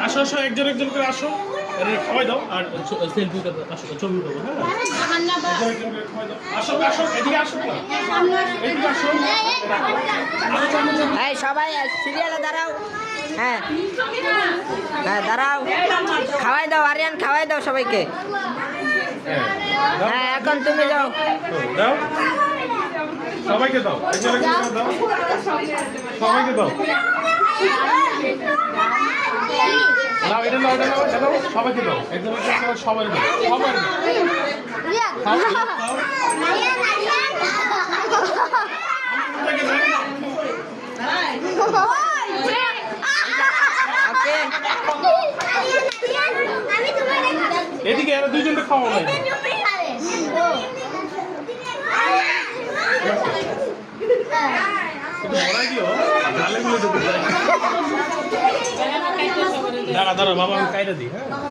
আসো আসো একজন একজন করে আসো, খাওয়াই দাও আর সেলফি ছবি উঠাবো। হ্যাঁ আসো আসো এদিকে আসো, এদিকে আসো। এই সবাই সিরিয়ালে দাঁড়াও। হ্যাঁ হ্যাঁ দাঁড়াও, খাওয়াই দাও আরিয়ান, খাওয়াই দাও সবাইকে। হ্যাঁ এখন তুমি যাও, দাও সবাইকে দাও, একজন একজন করে দাও, সবাইকে দাও। নাও এটা নাও, এটা নাও, এটা নাও, সবাইকে দাও, একজন একজন করে সবাই দাও, সবাই দাও। খাও, খাও। ওকে এদিকে এরা দুইজনকে খাওয়া নাই। বলাই দিও গালে গুলো দাঁড়া দাঁড়া বাবা, আমি কাইটা দিই। হ্যাঁ